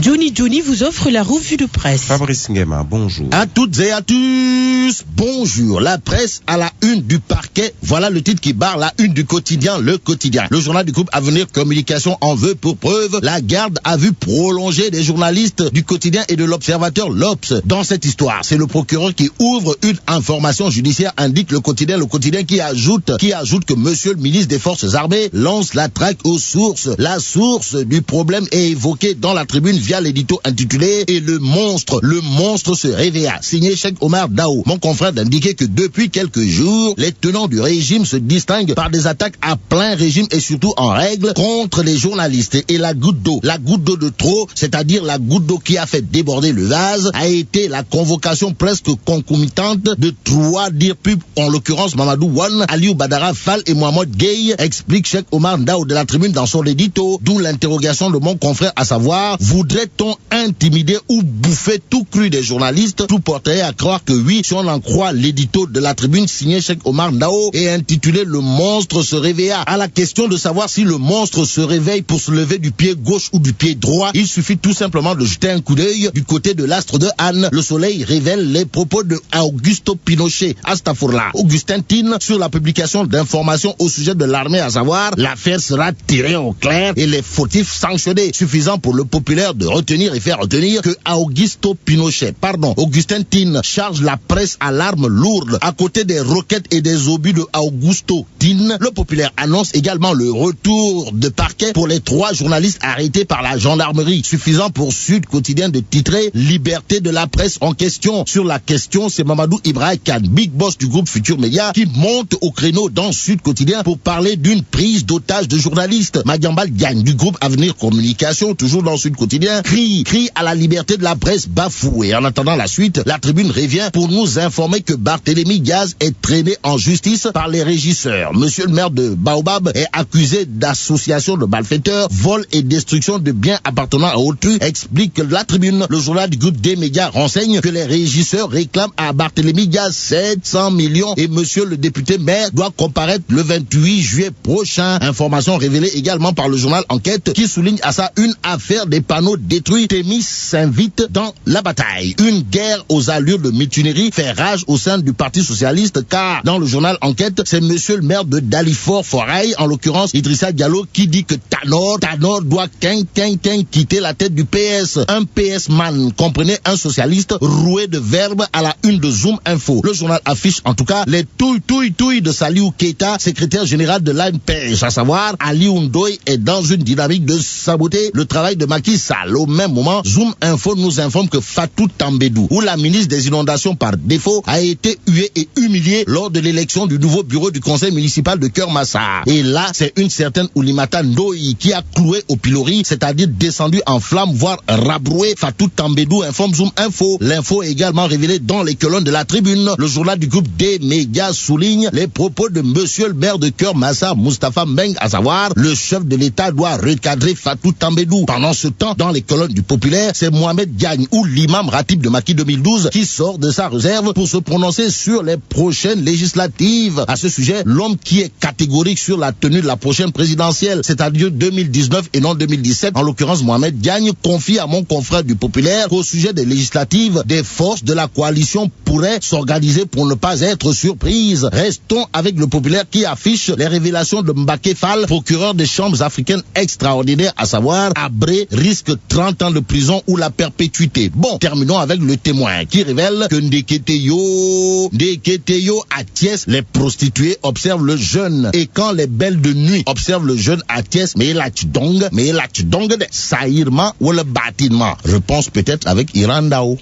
Johnny vous offre la revue de presse. Fabrice Nguema, bonjour. À toutes et à tous, bonjour. La presse à la une du parquet. Voilà le titre qui barre la une du quotidien, Le Quotidien. Le journal du groupe Avenir Communication en veut pour preuve. La garde à vue prolongée des journalistes du quotidien et de l'Observateur l'Obs. Dans cette histoire, c'est le procureur qui ouvre une information judiciaire, indique le quotidien qui ajoute que monsieur le ministre des Forces armées lance la traque aux sources. La source du problème est évoquée dans la tribune via l'édito intitulé « Et le monstre se réveilla », signé Cheikh Omar Dao. Mon confrère d'indiquer que depuis quelques jours, les tenants du régime se distinguent par des attaques à plein régime et surtout en règle contre les journalistes. Et la goutte d'eau de trop, c'est-à-dire la goutte d'eau qui a fait déborder le vase, a été la convocation presque concomitante de trois dires pubs, en l'occurrence Mamadou Wan, Aliou Badara Fall et Mohamed Gueye, explique Cheikh Omar Dao de la tribune dans son édito, d'où l'interrogation de mon confrère, à savoir, voudrait-on intimider ou bouffer tout cru des journalistes? Tout porterait à croire que oui, si on en croit l'édito de la tribune signé Cheikh Omar Dao et intitulé « Le monstre se réveilla ». À la question de savoir si le monstre se réveille pour se lever du pied gauche ou du pied droit, il suffit tout simplement de jeter un coup d'œil du côté de l'astre de Anne. Le Soleil révèle les propos de Augusto Pinochet, Astafourla, Augustin Tine, sur la publication d'informations au sujet de l'armée, à savoir l'affaire sera tirée au clair et les fautifs sanctionnés. Suffisant pour le populaire de retenir et faire retenir que Augustin Tine charge la presse à l'arme lourde. À côté des roquettes et des obus de Augusto Tine, le populaire annonce également le retour de parquet pour les 3 journalistes arrêtés par la gendarmerie. Suffisant pour Sud Quotidien de titrer liberté de la presse en question. Sur la question, c'est Mamadou Ibrahim Khan, big boss du groupe Futur Média, qui monte au créneau dans Sud Quotidien pour parler d'une prise d'otage de journalistes. Magyambal Diagne du groupe Avenir Communication, toujours dans Sud Quotidien, crie à la liberté de la presse bafouée. En attendant la suite, la tribune revient pour nous informer que Barthélémy Diaz est traîné en justice par les régisseurs. Monsieur le maire de Baobab est accusé d'association de malfaiteurs, vol et destruction de biens appartenant à autrui, explique la tribune. Le journal du groupe des médias renseigne que les régisseurs réclament à Barthélémy Diaz 700 millions et monsieur le député maire doit comparaître le 28 juillet prochain. Information révélée également par le journal Enquête qui souligne à ça une affaire des panneaux détruits. Témis s'invite dans la bataille. Une guerre aux allures de mutinerie fait rage au sein du Parti Socialiste car dans le journal Enquête, c'est monsieur le maire de Dalifort Forail, en l'occurrence Idrissa Diallo, qui dit que Tanor doit quitter la tête du PS. Un PS man, comprenez, un socialiste roué de verbes à la une de Zoom Info. Le journal affiche en tout cas les touilles de Saliou Keita, secrétaire général de l'ANPEJ, à savoir Aliou Ndoye est dans une dynamique de saboter le travail de Macky Sall. Au même moment, Zoom Info nous informe que Fatou Tambédou, ou la ministre des Inondations par défaut, a été huée et humiliée lors de l'élection du nouveau bureau du conseil municipal de Keur-Massar. Et là, c'est une certaine Oulimata Ndoye qui a cloué au pilori, c'est-à-dire descendu en flammes, voire rabroué. Fatou Tambédou informe Zoom Info. L'info est également révélée dans les colonnes de la tribune. Le journal du groupe des médias souligne les propos de monsieur le maire de Keur-Massar, Moustapha Mbeng, à savoir le chef de l'État doit recadrer Fatou Tambédou. Pendant ce temps, dans les colonnes du populaire, c'est Mohamed Diagne ou l'imam Ratib de Macky 2012 qui sort de sa réserve pour se prononcer sur les prochaines législatives. À ce sujet, l'homme qui est catégorique sur la tenue de la prochaine présidentielle, c'est-à-dire 2019 et non 2017, en l'occurrence Mohamed Diagne, confie à mon confrère du populaire qu'au sujet des législatives, des forces de la coalition pourraient s'organiser pour ne pas être surprises. Restons avec le populaire qui affiche les révélations de Mbaké Fall, procureur des chambres africaines extraordinaires, à savoir Abré risque 30 ans de prison ou la perpétuité. Bon, terminons avec le témoin qui révèle que Ndeketeyo à Thiès, les prostituées observent le jeune. Et quand les belles de nuit observent le jeune à Thiès, mais là tu dong de saïrement ou le bâtiment. Réponse peut-être avec Irandao.